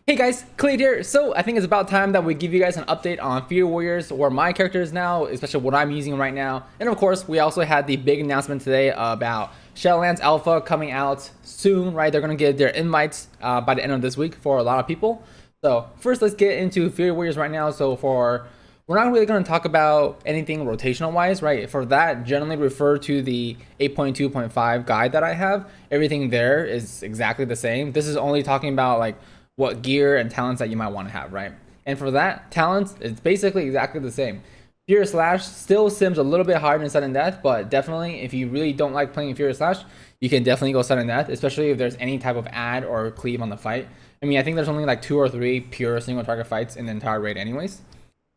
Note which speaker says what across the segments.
Speaker 1: Hey guys, Kelade here. So I think it's about time that we give you guys an update on Fear Warriors, where my character is now, especially what I'm using right now. And of course, we also had the big announcement today about Shadowlands Alpha coming out soon, right? They're going to get their invites by the end of this week for a lot of people. So first, let's get into Fear Warriors right now. We're not really going to talk about anything rotational wise, right? For that, generally refer to the 8.2.5 guide that I have. Everything there is exactly the same. This is only talking about like what gear and talents that you might want to have, right? And for that, talents, it's basically exactly the same. Fear Slash still sims a little bit higher than Sudden Death, but definitely if you really don't like playing Fear Slash, you can definitely go Sudden Death, especially if there's any type of add or cleave on the fight. I mean, I think there's only like 2 or 3 pure single target fights in the entire raid anyways.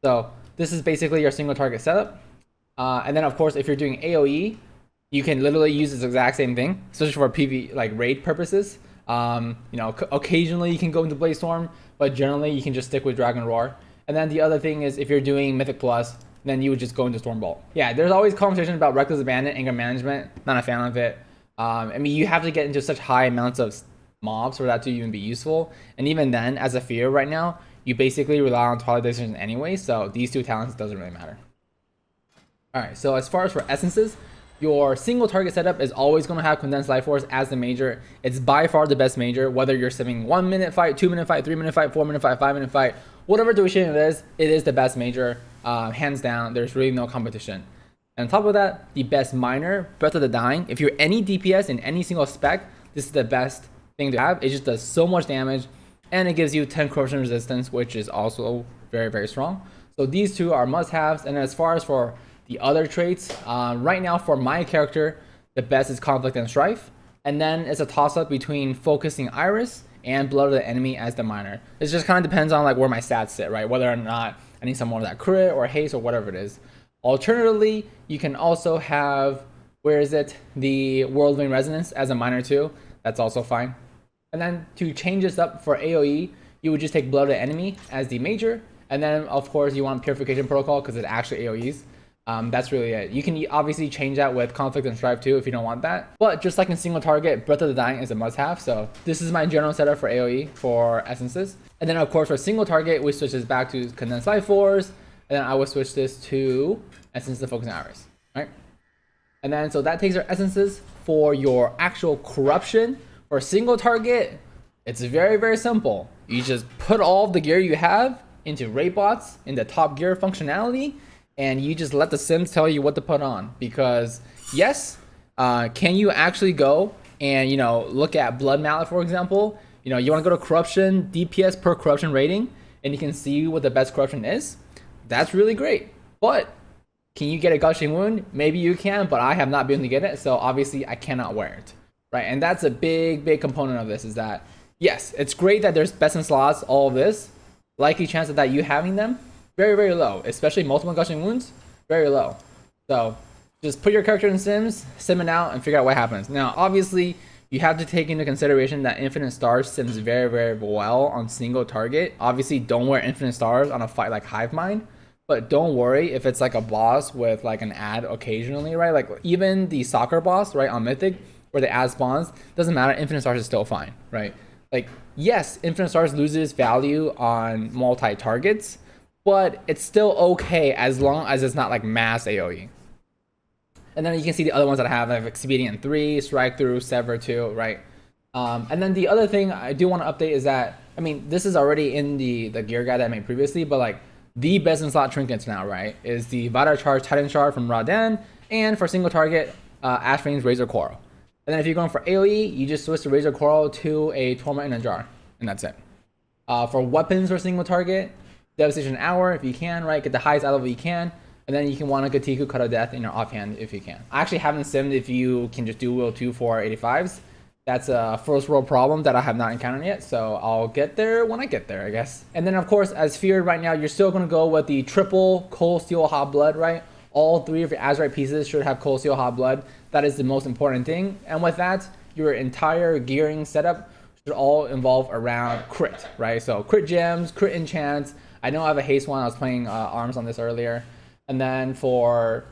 Speaker 1: So this is basically your single target setup. And then of course, if you're doing AoE, you can literally use this exact same thing, especially for PV like raid purposes. Occasionally you can go into Blaze Storm, but generally you can just stick with Dragon Roar. And then the other thing is if you're doing Mythic Plus, then you would just go into Stormbolt. Yeah, there's always conversation about Reckless Abandon, anger management. Not a fan of it. I mean, you have to get into such high amounts of mobs for that to even be useful. And even then, as a Fear right now, you basically rely on Twilight Decision anyway, so these two talents doesn't really matter. Alright, so as far as for essences, your single target setup is always going to have Condensed Life Force as the major. It's by far the best major, whether you're simming 1 minute fight, 2 minute fight, 3 minute fight, 4 minute fight, 5 minute fight, whatever duration it is the best major. Hands down, there's really no competition. And on top of that, the best minor, Breath of the Dying. If you're any DPS in any single spec, this is the best thing to have. It just does so much damage, and it gives you 10 corruption resistance, which is also very, very strong. So these two are must-haves. And as far as for the other traits, right now for my character, the best is Conflict and Strife. And then it's a toss-up between Focusing Iris and Blood of the Enemy as the minor. It just kind of depends on like where my stats sit, right? Whether or not I need some more of that crit or haste or whatever it is. Alternatively, you can also have, the Whirlwind Resonance as a minor too. That's also fine. And then to change this up for AoE, you would just take Blood of the Enemy as the major. And then of course you want Purification Protocol because it actually AoEs. That's really it. You can obviously change that with Conflict and Strife too if you don't want that. But just like in single target, Breath of the Dying is a must-have. So this is my general setup for AoE for essences. And then of course for single target, we switch this back to Condensed Life Force. And then I would switch this to Essence of Focusing Iris, right? And then so that takes our essences. For your actual corruption for single target, it's very, very simple. You just put all of the gear you have into raid bots in the top gear functionality, and you just let the sims tell you what to put on. Because yes, can you actually go and look at Blood Mallet, for example? You want to go to corruption, DPS per corruption rating, and you can see what the best corruption is. That's really great. But can you get a gushing wound? Maybe you can, but I have not been able to get it, so obviously I cannot wear it, right? And that's a big, big component of this, is that yes, it's great that there's best in slots, all of this. Likely chance of that you having them, very, very low, especially multiple gushing wounds, very low. So just put your character in sims, sim it out, and figure out what happens. Now, obviously, you have to take into consideration that Infinite Stars sims very, very well on single target. Obviously, don't wear Infinite Stars on a fight like Hive Mind, but don't worry if it's like a boss with like an ad occasionally, right? Like even the soccer boss, right, on Mythic, where the ad spawns, doesn't matter, Infinite Stars is still fine, right? Like, yes, Infinite Stars loses value on multi-targets, but it's still okay as long as it's not like mass AoE. And then you can see the other ones that I have Expedient 3, Strike Through, Sever 2, right? And then the other thing I do want to update is that, I mean, this is already in the gear guide that I made previously, but like the best in slot trinkets now, right, is the Vita Charge Titan Shard from Raden, and for single target, Ashvane's Razor Coral. And then if you're going for AoE, you just switch the Razor Coral to a Torment in a Jar, and that's it. For weapons for single target, Devastation Hour if you can, right? Get the highest out level you can. And then you can want a Gatiku Cut of Death in your offhand if you can. I actually haven't simmed if you can just do Will 2 for 85s. That's a first world problem that I have not encountered yet. So I'll get there when I get there, I guess. And then of course, as feared right now, you're still going to go with the triple Cold Steel Hot Blood, right? All 3 of your Azurite pieces should have Cold Steel Hot Blood. That is the most important thing. And with that, your entire gearing setup should all involve around crit, right? So crit gems, crit enchants. I know I have a haste one. I was playing arms on this earlier. And then for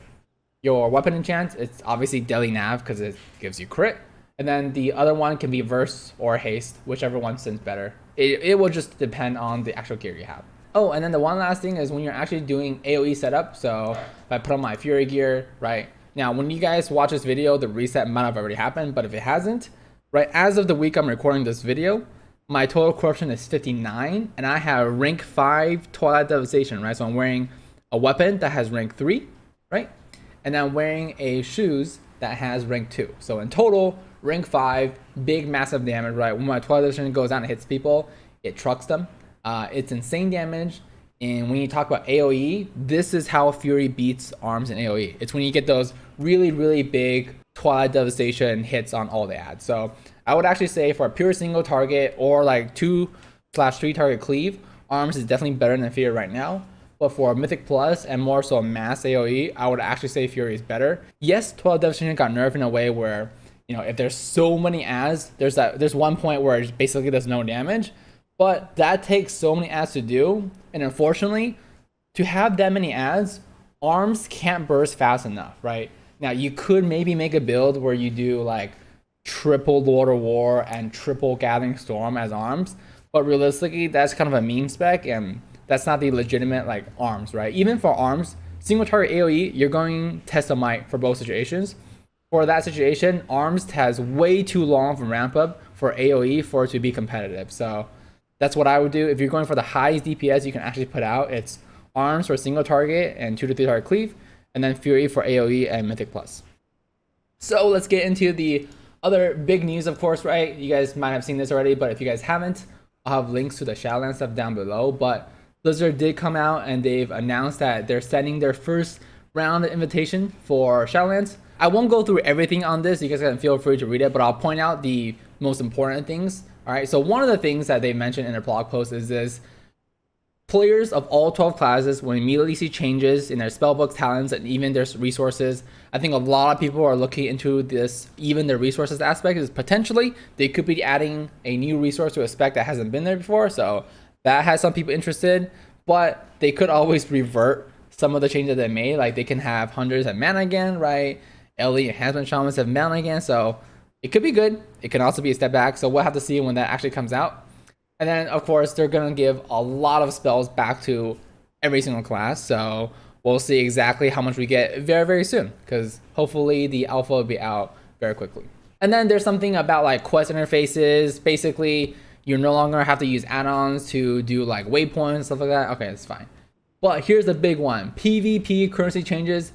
Speaker 1: your weapon enchant, it's obviously Deadly Nav because it gives you crit. And then the other one can be Verse or Haste, whichever one sims better. It will just depend on the actual gear you have. Oh, and then the one last thing is when you're actually doing AoE setup. So if I put on my Fury gear, right? Now, when you guys watch this video, the reset might have already happened, but if it hasn't, right, as of the week I'm recording this video, my total corruption is 59, and I have rank 5 Twilight Devastation, right? So I'm wearing a weapon that has rank 3, right? And I'm wearing a shoes that has rank 2. So in total, rank 5, big, massive damage, right? When my Twilight Devastation goes down and hits people, it trucks them. It's insane damage. And when you talk about AoE, this is how Fury beats arms in AoE. It's when you get those really, really big Twilight Devastation hits on all the ads. So I would actually say for a pure single target or like 2/3 target cleave, arms is definitely better than Fury right now. But for Mythic Plus and more so mass AoE, I would actually say Fury is better. Yes, Twilight Devastation got nerfed in a way where, you know, if there's so many ads, there's one point where it basically does no damage. But that takes so many ads to do, and unfortunately, to have that many ads, arms can't burst fast enough, right? Now, you could maybe make a build where you do like triple Lord of War and triple Gathering Storm as arms, but realistically, that's kind of a meme spec, and that's not the legitimate like arms, right? Even for arms, single target AoE, you're going Test of Might for both situations. For that situation, arms has way too long of a ramp up for AoE for it to be competitive, so that's what I would do. If you're going for the highest DPS you can actually put out, it's arms for single target and 2/3 target cleave, and then Fury for AoE and Mythic Plus. So let's get into the other big news, of course, right? You guys might have seen this already, but if you guys haven't, I'll have links to the Shadowlands stuff down below. But Blizzard did come out and they've announced that they're sending their first round of invitation for Shadowlands. I won't go through everything on this. You guys can feel free to read it, but I'll point out the most important things. All right, so one of the things that they mentioned in their blog post is this: players of all 12 classes will immediately see changes in their spellbooks, talents, and even their resources. I think a lot of people are looking into this, even their resources aspect, is potentially they could be adding a new resource to a spec that hasn't been there before. So that has some people interested, but they could always revert some of the changes they made. Like they can have Hunters have mana again, right? Elite Enhancement Shamans have mana again. So it could be good. It can also be a step back. So we'll have to see when that actually comes out. And then, of course, they're going to give a lot of spells back to every single class. So we'll see exactly how much we get very, very soon, because hopefully the alpha will be out very quickly. And then there's something about like quest interfaces. Basically, you no longer have to use add-ons to do like waypoints, stuff like that. Okay, that's fine. But here's the big one. PvP currency changes.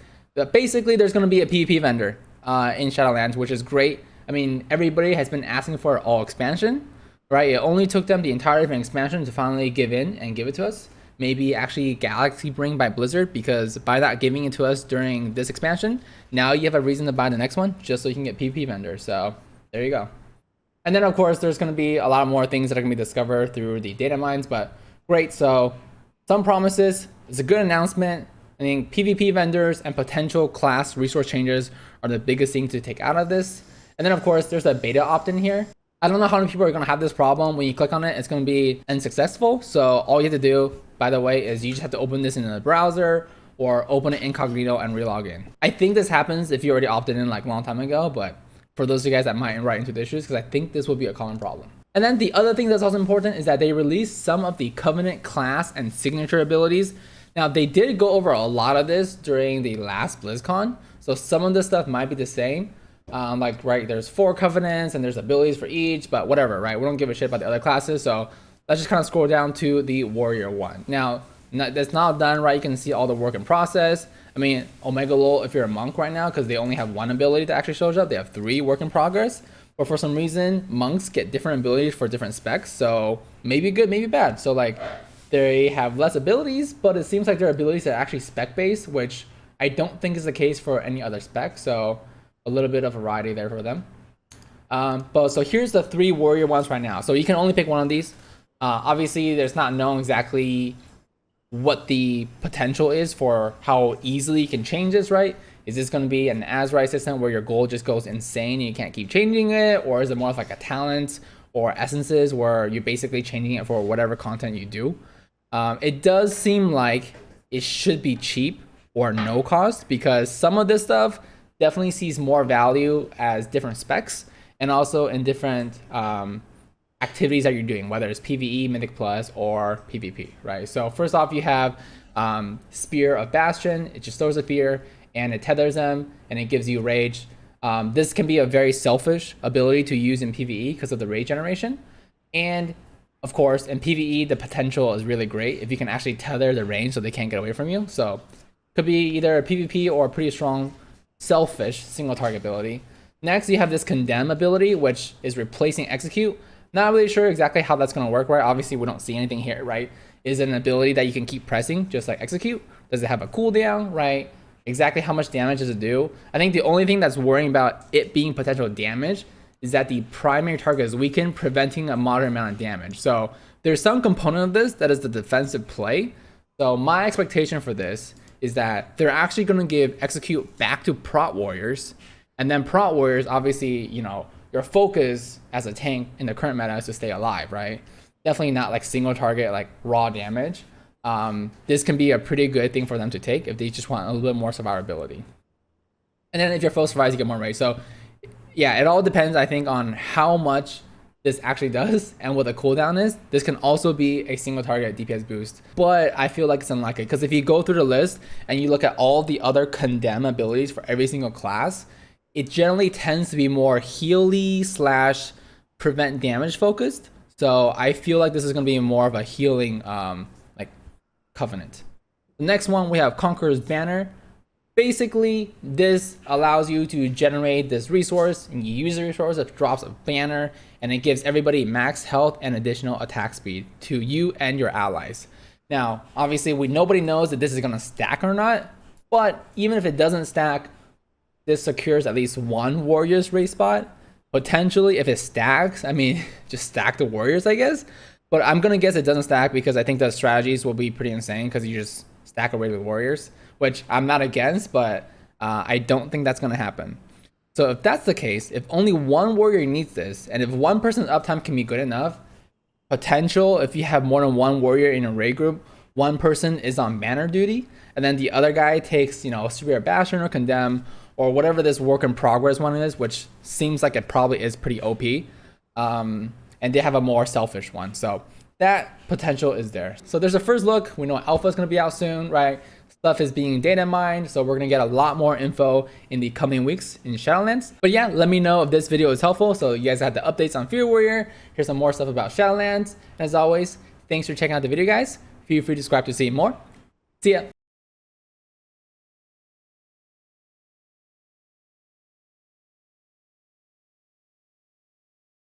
Speaker 1: Basically, there's going to be a PvP vendor in Shadowlands, which is great. I mean, everybody has been asking for all expansion, right? It only took them the entire expansion to finally give in and give it to us. Maybe actually Galaxy Bring by Blizzard, because by not giving it to us during this expansion, now you have a reason to buy the next one just so you can get PvP vendor. So there you go. And then, of course, there's going to be a lot more things that are going to be discovered through the data mines, but great. So some promises. It's a good announcement. I think PvP vendors and potential class resource changes are the biggest thing to take out of this. And then, of course, there's a beta opt-in here. I don't know how many people are going to have this problem. When you click on it, it's going to be unsuccessful. So all you have to do, by the way, is you just have to open this in the browser or open it incognito and relog in. I think this happens if you already opted in like a long time ago, but for those of you guys that might run into the issues, because I think this will be a common problem. And then the other thing that's also important is that they released some of the Covenant class and signature abilities. Now, they did go over a lot of this during the last BlizzCon, so some of this stuff might be the same. Like, right, there's 4 covenants and there's abilities for each, but whatever, right? We don't give a shit about the other classes, so let's just kind of scroll down to the warrior one. Now, that's not done, right? You can see all the work in process. I mean, Omega Lol, if you're a monk right now, because they only have 1 ability that actually shows up, they have 3 work in progress. But for some reason, monks get different abilities for different specs, so maybe good, maybe bad. So like, they have less abilities, but it seems like their abilities are actually spec-based, which I don't think is the case for any other spec. So a little bit of variety there for them. But so here's the 3 warrior ones right now. So you can only pick one of these. Obviously, there's not known exactly what the potential is for how easily you can change this, right? Is this going to be an as-right system where your goal just goes insane and you can't keep changing it? Or is it more of like a talent or essences where you're basically changing it for whatever content you do? It does seem like it should be cheap or no cost, because some of this stuff definitely sees more value as different specs and also in different activities that you're doing, whether it's PvE, Mythic Plus, or PvP, right? So first off, you have Spear of Bastion. It just throws a spear and it tethers them and it gives you rage. This can be a very selfish ability to use in PvE because of the rage generation. And of course, in PvE, the potential is really great if you can actually tether the range so they can't get away from you. So could be either a PvP or a pretty strong selfish single target ability. Next, you have this Condemn ability, which is replacing Execute. Not really sure exactly how that's going to work, right? Obviously, we don't see anything here, right? Is it an ability that you can keep pressing, just like Execute? Does it have a cooldown, right? Exactly how much damage does it do? I think the only thing that's worrying about it being potential damage is that the primary target is weakened, preventing a moderate amount of damage. So there's some component of this that is the defensive play. So my expectation for this is that they're actually going to give Execute back to Prot Warriors. And then Prot Warriors, obviously, you know, your focus as a tank in the current meta is to stay alive, right? Definitely not like single target, like raw damage. This can be a pretty good thing for them to take if they just want a little bit more survivability. And then if your foe survives, you get more rage. So yeah, it all depends, I think, on how much this actually does and what the cooldown is. This can also be a single target DPS boost, but I feel like it's unlikely because if you go through the list and you look at all the other Condemn abilities for every single class, it generally tends to be more healy / prevent damage focused. So I feel like this is going to be more of a healing like covenant. The next one, we have Conqueror's Banner. Basically, this allows you to generate this resource, and you use the resource, it drops a banner, and it gives everybody max health and additional attack speed to you and your allies. Now, obviously, nobody knows that this is going to stack or not, but even if it doesn't stack, this secures at least one Warriors race spot. Potentially, if it stacks, I mean, just stack the Warriors, I guess. But I'm going to guess it doesn't stack because I think the strategies will be pretty insane because you just stack away with Warriors, which I'm not against, but I don't think that's going to happen. So if that's the case, if only one Warrior needs this, and if one person's uptime can be good enough, potential, if you have more than one Warrior in a raid group, one person is on banner duty, and then the other guy takes, you know, Spear of Bastion or Condemn, or whatever this work in progress one is, which seems like it probably is pretty OP. And they have a more selfish one. So that potential is there. So there's a first look. We know Alpha is going to be out soon, right? Stuff is being data mined. So we're going to get a lot more info in the coming weeks in Shadowlands. But yeah, let me know if this video is helpful. So you guys had the updates on Fear Warrior. Here's some more stuff about Shadowlands. As always, thanks for checking out the video, guys. Feel free to subscribe to see more. See ya.